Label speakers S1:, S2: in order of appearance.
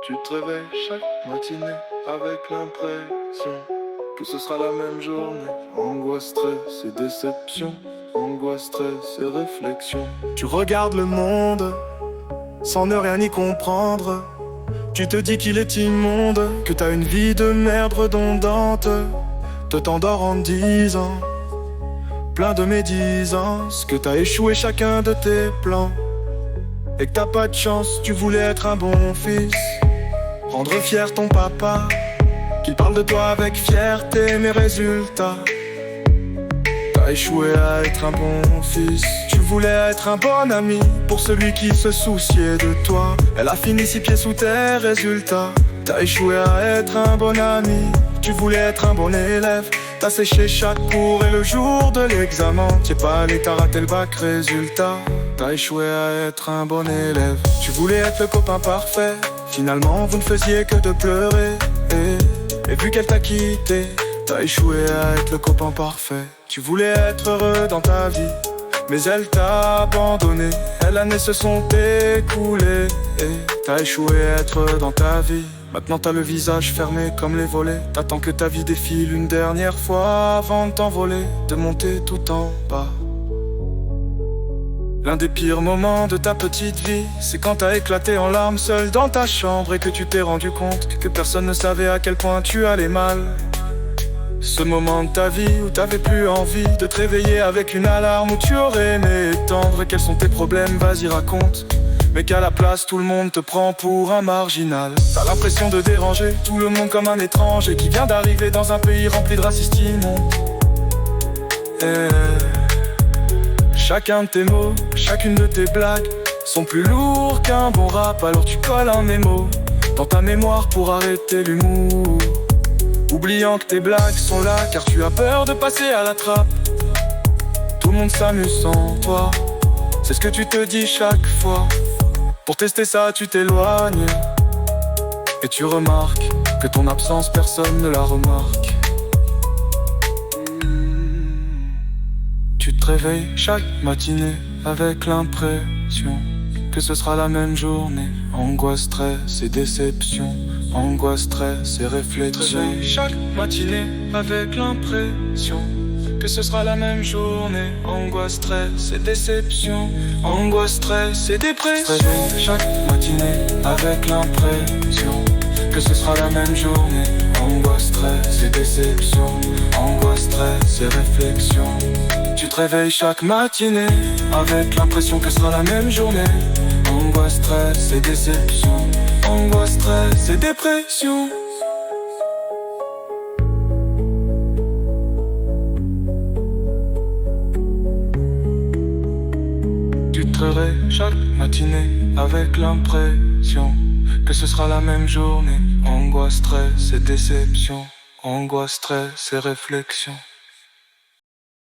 S1: Tu te réveilles chaque matinée avec l'impression que ce sera la même journée. Angoisse, stress et déception. Angoisse, stress et réflexion.
S2: Tu regardes le monde sans ne rien y comprendre. Tu te dis qu'il est immonde, que t'as une vie de merde redondante. Te t'endors en disant, plein de médisance, que t'as échoué chacun de tes plans et que t'as pas de chance. Tu voulais être un bon fils, rendre fier ton papa, qu'il parle de toi avec fierté, mais résultat, t'as échoué à être un bon fils. Tu voulais être un bon ami pour celui qui se souciait de toi. Elle a fini 6 pieds sous terre, résultat, t'as échoué à être un bon ami. Tu voulais être un bon élève, t'as séché chaque cours et le jour de l'examen, t'es pas allé, t'as raté le bac, résultat, t'as échoué à être un bon élève. Tu voulais être le copain parfait, finalement vous ne faisiez que de pleurer. Et vu qu'elle t'a quitté, t'as échoué à être le copain parfait. Tu voulais être heureux dans ta vie, mais elle t'a abandonné. Les années se sont écoulées et t'as échoué à être dans ta vie. Maintenant t'as le visage fermé comme les volets. T'attends que ta vie défile une dernière fois avant de t'envoler, de monter tout en bas. L'un des pires moments de ta petite vie, c'est quand t'as éclaté en larmes seul dans ta chambre et que tu t'es rendu compte que personne ne savait à quel point tu allais mal. Ce moment de ta vie où t'avais plus envie de te réveiller avec une alarme, où tu aurais aimé étendre. Quels sont tes problèmes, vas-y raconte. Mais qu'à la place tout le monde te prend pour un marginal. T'as l'impression de déranger tout le monde comme un étranger qui vient d'arriver dans un pays rempli de racistes immondes. Chacun de tes mots, chacune de tes blagues sont plus lourds qu'un bon rap. Alors tu colles un mémo dans ta mémoire pour arrêter l'humour, oubliant que tes blagues sont là car tu as peur de passer à la trappe. Tout le monde s'amuse sans toi, c'est ce que tu te dis chaque fois. Pour tester ça tu t'éloignes et tu remarques que ton absence personne ne la remarque. Tu te réveilles chaque matinée avec l'impression que ce sera la même journée. Angoisse, stress et déception. Angoisse, stress et réflexion. Tu te réveilles chaque matinée avec l'impression que ce sera la même journée. Angoisse, stress et déception. Angoisse, stress et dépression. Tu te réveilles chaque matinée avec l'impression que ce sera la même journée. Angoisse, stress et déception. Angoisse, stress et réflexion. Tu te réveilles chaque matinée avec l'impression que ce sera la même journée. Angoisse, stress et déception. Angoisse, stress et dépression. Tu te réveilles chaque matinée avec l'impression que ce sera la même journée. Angoisse, stress et déception. Angoisse, stress et réflexion.